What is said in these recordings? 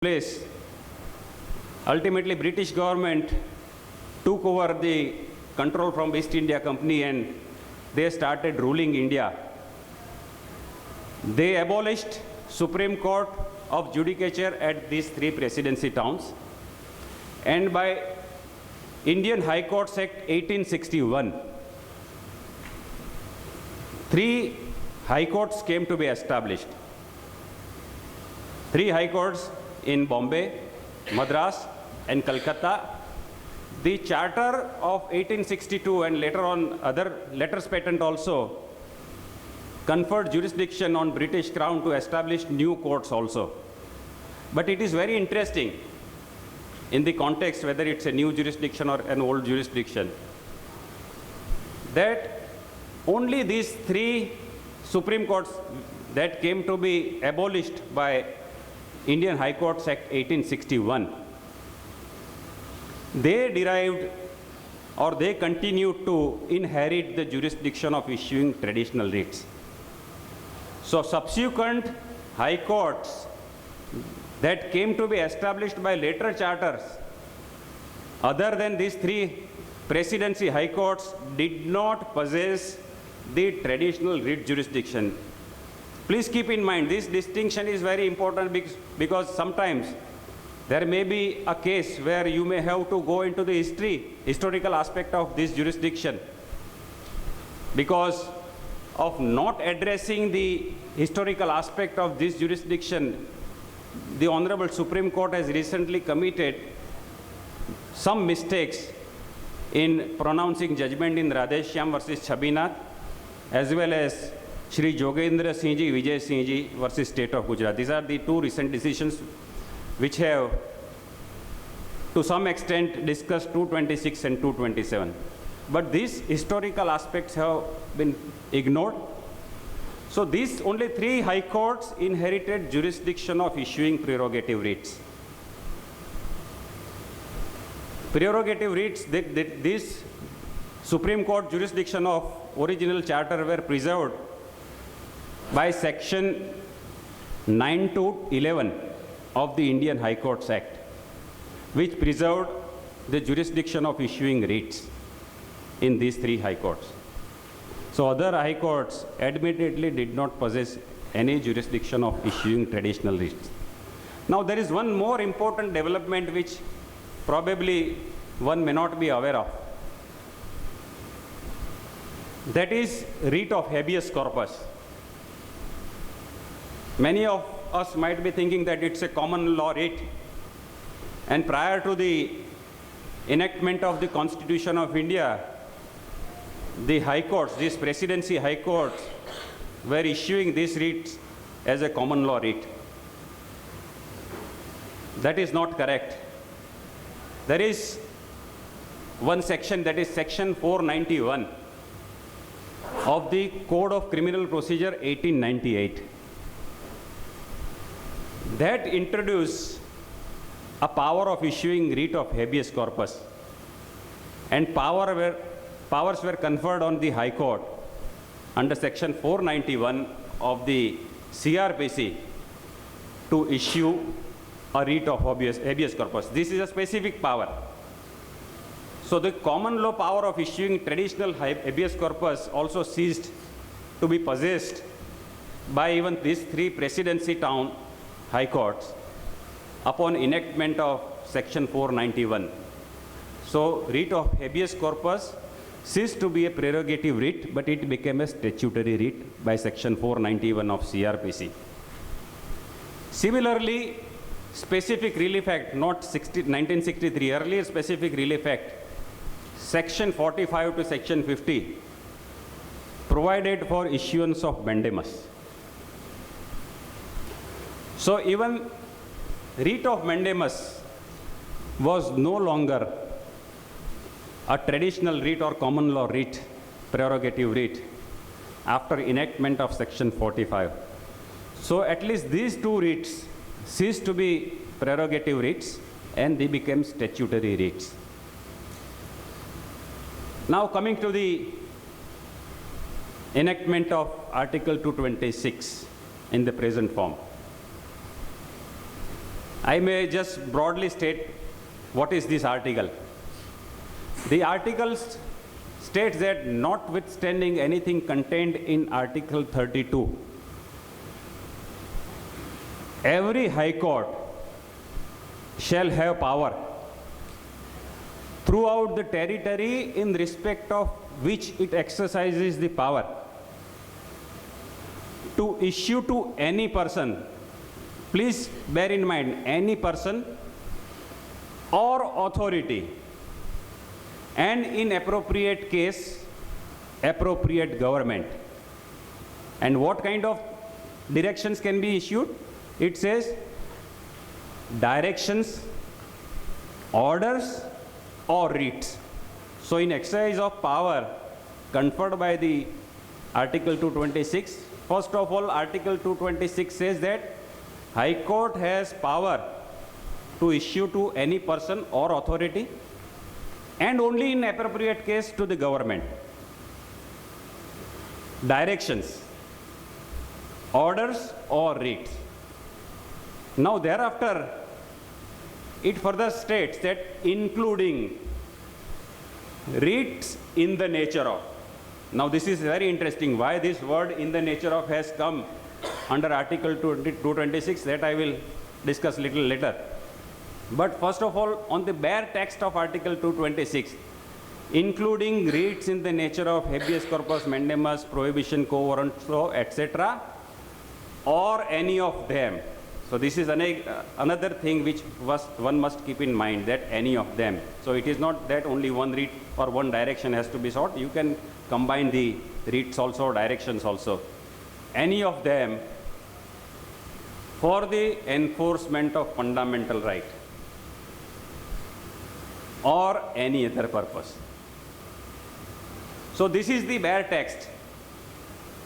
place. Ultimately, British government took over the control from East India Company and they started ruling India. They abolished Supreme Court of Judicature at these three presidency towns, and by Indian High Courts Act 1861, three high courts came to be established. Three high courts in Bombay, Madras and Calcutta. The Charter of 1862 and later on other letters patent also conferred jurisdiction on British Crown to establish new courts also. But it is very interesting in the context whether it's a new jurisdiction or an old jurisdiction, that only these three Supreme Courts that came to be abolished by Indian High Courts Act 1861, they derived or they continued to inherit the jurisdiction of issuing traditional writs. So subsequent high courts that came to be established by later charters, other than these three presidency high courts, did not possess the traditional writ jurisdiction. Please keep in mind, this distinction is very important because sometimes there may be a case where you may have to go into the historical aspect of this jurisdiction. Because of not addressing the historical aspect of this jurisdiction, the Honorable Supreme Court has recently committed some mistakes in pronouncing judgment in Radheshyam versus Chabinath, as well as Shree Jogendra Singh Ji, Vijay Singh Ji versus State of Gujarat. These are the two recent decisions which have to some extent discussed 226 and 227. But these historical aspects have been ignored. So these only three high courts inherited jurisdiction of issuing prerogative writs. Prerogative writs, this Supreme Court jurisdiction of original charter were preserved by section 9 to 11 of the Indian High Courts Act, which preserved the jurisdiction of issuing writs in these three high courts. So other high courts admittedly did not possess any jurisdiction of issuing traditional writs. Now there is one more important development which probably one may not be aware of. That is writ of habeas corpus. Many of us might be thinking that it's a common law writ, and prior to the enactment of the Constitution of India, the high courts, these presidency high courts, were issuing these writs as a common law writ. That is not correct. There is one section, that is section 491 of the Code of Criminal Procedure 1898, that introduced a power of issuing writ of habeas corpus, and powers were conferred on the High Court under section 491 of the CRPC to issue a writ of habeas corpus. This is a specific power. So the common law power of issuing traditional habeas corpus also ceased to be possessed by even these three presidency town high courts upon enactment of section 491. So writ of habeas corpus ceased to be a prerogative writ, but it became a statutory writ by section 491 of CRPC. Similarly, Specific Relief Act, not 1963, earlier Specific Relief Act, section 45 to section 50, provided for issuance of mandamus. So even writ of mandamus was no longer a traditional writ or common law writ, prerogative writ, after enactment of section 45. So at least these two writs ceased to be prerogative writs and they became statutory writs. Now coming to the enactment of Article 226 in the present form. I may just broadly state what is this article. The article states that notwithstanding anything contained in Article 32, every High Court shall have power throughout the territory in respect of which it exercises the power to issue to any person, please bear in mind, any person or authority, and in appropriate case, appropriate government. And what kind of directions can be issued? It says directions, orders, or writs. So in exercise of power conferred by the Article 226, first of all, Article 226 says that High Court has power to issue to any person or authority, and only in appropriate case to the government. Directions, orders, or writs. Now thereafter, it further states that including writs in the nature of. Now this is very interesting. Why this word in the nature of has come under Article 226, that I will discuss little later. But first of all, on the bare text of Article 226, including writs in the nature of habeas corpus, mandamus, prohibition, quo warranto, etc., or any of them. So this is another thing which one must keep in mind, that any of them. So it is not that only one writ or one direction has to be sought. You can combine the writs also, directions also. Any of them for the enforcement of fundamental right or any other purpose. So this is the bare text.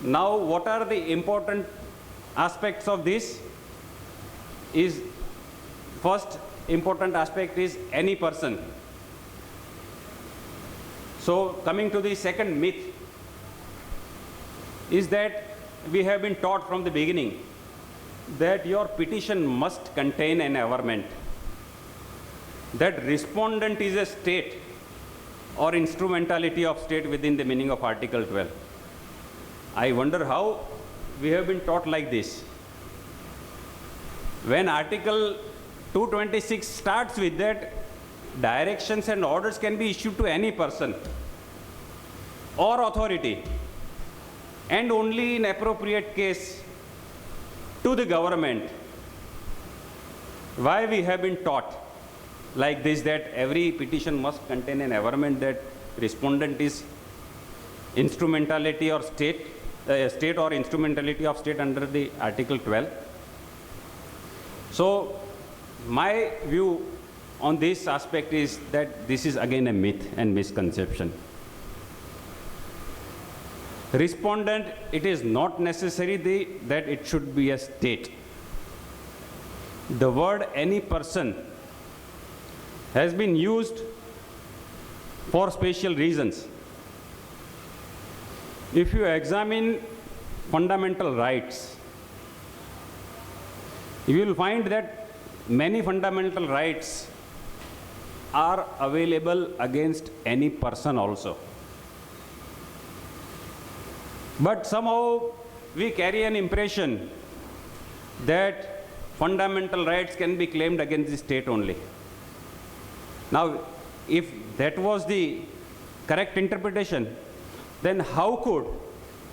Now what are the important aspects of this? Is first important aspect is any person. So coming to the second myth is that we have been taught from the beginning that your petition must contain an averment, that respondent is a state or instrumentality of state within the meaning of Article 12. I wonder how we have been taught like this. When Article 226 starts with that directions and orders can be issued to any person or authority, and only in appropriate case to the government, why we have been taught like this, that every petition must contain an averment, that respondent is instrumentality or state or instrumentality of state under the Article 12. So my view on this aspect is that this is again a myth and misconception. Respondent, it is not necessary that it should be a state. The word any person has been used for special reasons. If you examine fundamental rights, you will find that many fundamental rights are available against any person also. But somehow we carry an impression that fundamental rights can be claimed against the state only. Now, if that was the correct interpretation, then how could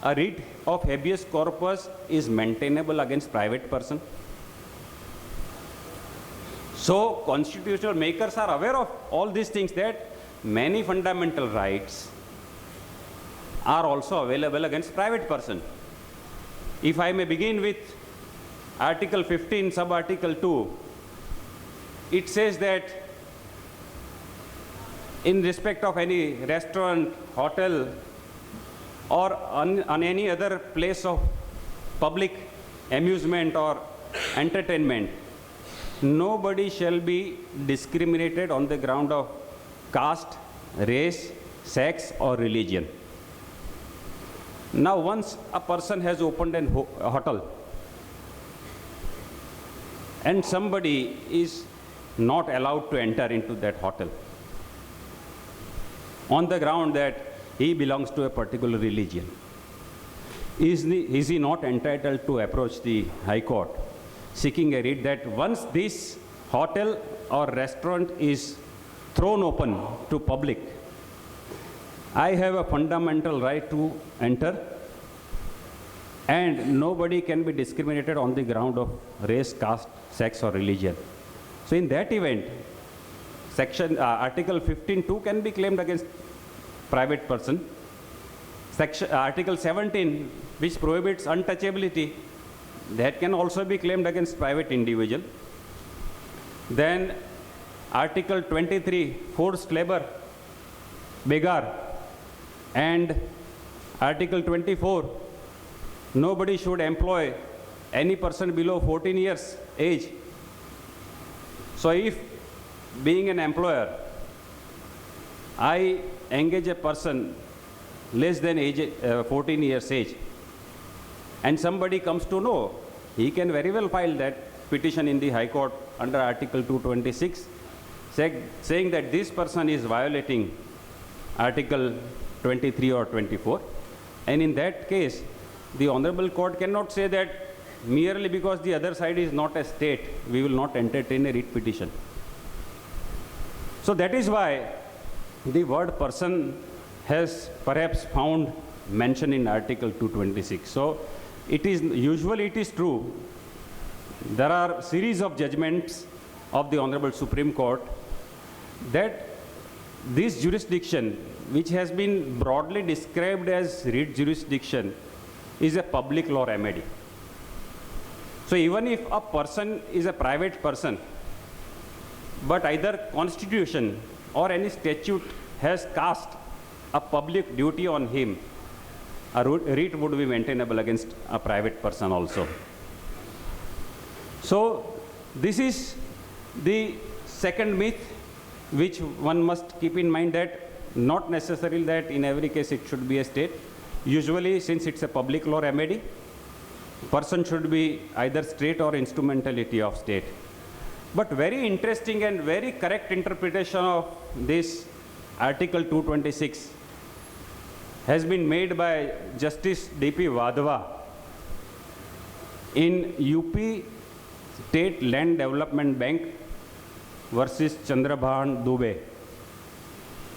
a writ of habeas corpus is maintainable against private person? So constitutional makers are aware of all these things, that many fundamental rights are also available against private person. If I may begin with Article 15, sub-article 2, it says that in respect of any restaurant, hotel, or on any other place of public amusement or entertainment, nobody shall be discriminated on the ground of caste, race, sex, or religion. Now, once a person has opened a hotel, and somebody is not allowed to enter into that hotel on the ground that he belongs to a particular religion. Is he not entitled to approach the High Court seeking a writ that once this hotel or restaurant is thrown open to public, I have a fundamental right to enter, and nobody can be discriminated on the ground of race, caste, sex or religion. So in that event, Article 15(2) can be claimed against private person. Article 17, which prohibits untouchability, that can also be claimed against private individual. Then Article 23, forced labor, begar, and Article 24, nobody should employ any person below 14 years age. So if being an employer, I engage a person less than 14 years age, and somebody comes to know, he can very well file that petition in the High Court under Article 226, saying that this person is violating Article 23 or 24. And in that case, the Honorable Court cannot say that merely because the other side is not a state, we will not entertain a writ petition. So that is why the word person has perhaps found mention in Article 226. So usually it is true, there are series of judgments of the Honorable Supreme Court that this jurisdiction, which has been broadly described as writ jurisdiction, is a public law remedy. So even if a person is a private person, but either constitution or any statute has cast a public duty on him, a writ would be maintainable against a private person also. So this is the second myth which one must keep in mind, that not necessarily that in every case it should be a state. Usually, since it's a public law remedy, person should be either state or instrumentality of state. But very interesting and very correct interpretation of this Article 226 has been made by Justice D.P. Wadhwa in UP State Land Development Bank versus Chandrabhan Dubey,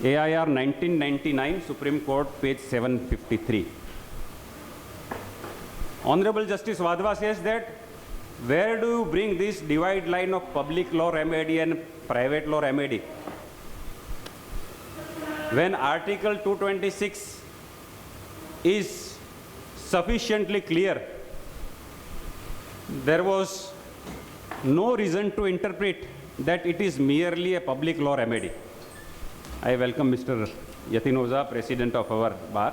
AIR 1999, Supreme Court, page 753. Honorable Justice Wadhwa says that where do you bring this divide line of public law remedy and private law remedy? When Article 226 is sufficiently clear, there was no reason to interpret that it is merely a public law remedy. I welcome Mr. Yatin Oza, President of our bar.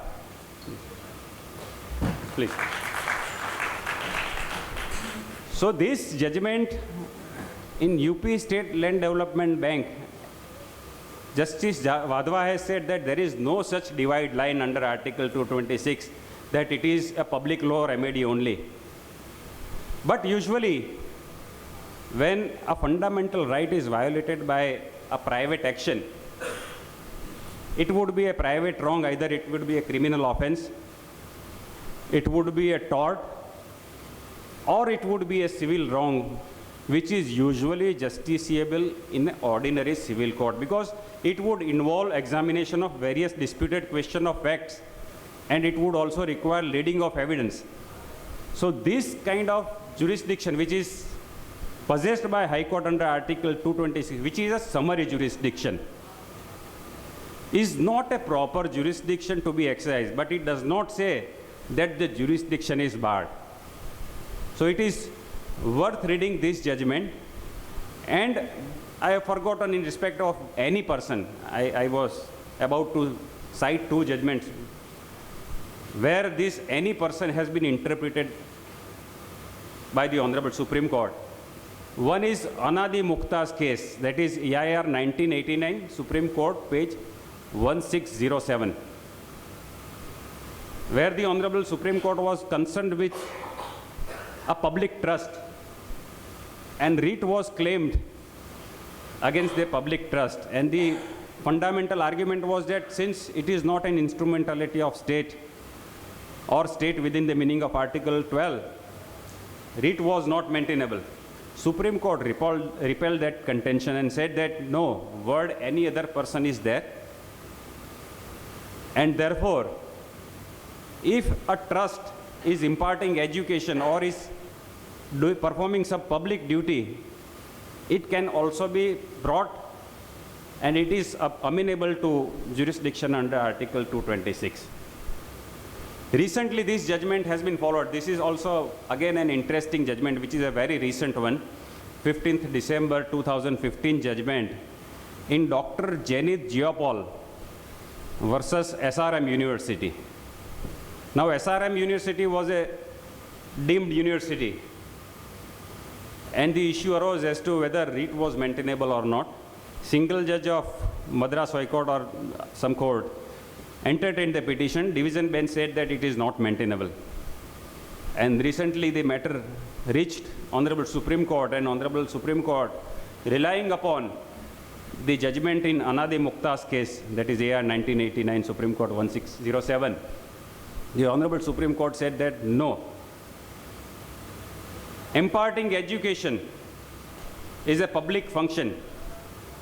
Please. So this judgment in UP State Land Development Bank, Justice Wadhwa has said that there is no such divide line under Article 226, that it is a public law remedy only. But usually, when a fundamental right is violated by a private action, it would be a private wrong, either it would be a criminal offense, it would be a tort, or it would be a civil wrong, which is usually justiciable in an ordinary civil court, because it would involve examination of various disputed question of facts, and it would also require leading of evidence. So this kind of jurisdiction, which is possessed by High Court under Article 226, which is a summary jurisdiction, is not a proper jurisdiction to be exercised, but it does not say that the jurisdiction is barred. So it is worth reading this judgment. And I have forgotten, in respect of any person, I was about to cite two judgments where this any person has been interpreted by the Honorable Supreme Court. One is Anadi Mukta's case, that is EIR 1989, Supreme Court, page 1607, where the Honorable Supreme Court was concerned with a public trust and REIT was claimed against the public trust. And the fundamental argument was that since it is not an instrumentality of state or state within the meaning of Article 12, REIT was not maintainable. Supreme Court repelled that contention and said that no, word any other person is there. And therefore, if a trust is imparting education or is performing some public duty, it can also be brought and it is amenable to jurisdiction under Article 226. Recently, this judgment has been followed. This is also, again, an interesting judgment, which is a very recent one, 15th December 2015 judgment in Dr. Janit Geopal versus SRM University. Now, SRM University was a deemed university, and the issue arose as to whether REIT was maintainable or not. Single judge of Madras High Court or some court entertained the petition. Division bench said that it is not maintainable. And recently the matter reached Honorable Supreme Court, and Honorable Supreme Court, relying upon the judgment in Anadi Mukta's case, that is AR 1989, Supreme Court 1607, the Honorable Supreme Court said that no, imparting education is a public function,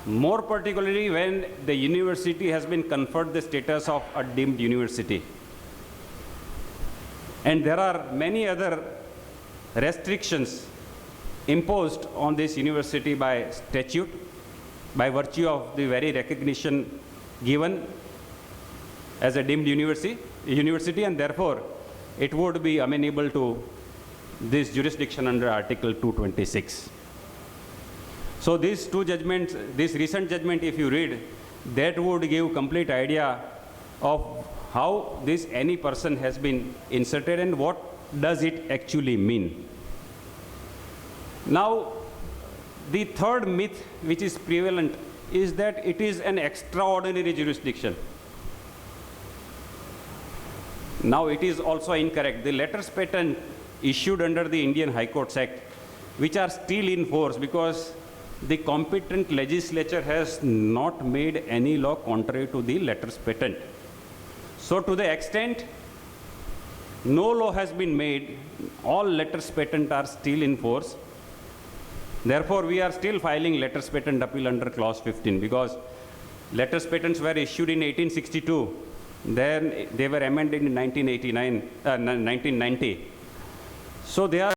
more particularly when the university has been conferred the status of a deemed university. And there are many other restrictions imposed on this university by statute, by virtue of the very recognition given as a deemed university, and therefore it would be amenable to this jurisdiction under Article 226. So these two judgments, this recent judgment, if you read, that would give complete idea of how this any person has been inserted and what does it actually mean. Now, the third myth which is prevalent is that it is an extraordinary jurisdiction. Now, it is also incorrect. The letters patent issued under the Indian High Courts Act, which are still in force because the competent legislature has not made any law contrary to the letters patent. So to the extent no law has been made, all letters patent are still in force. Therefore, we are still filing letters patent appeal under clause 15 because letters patents were issued in 1862. Then they were amended in 1990. So they are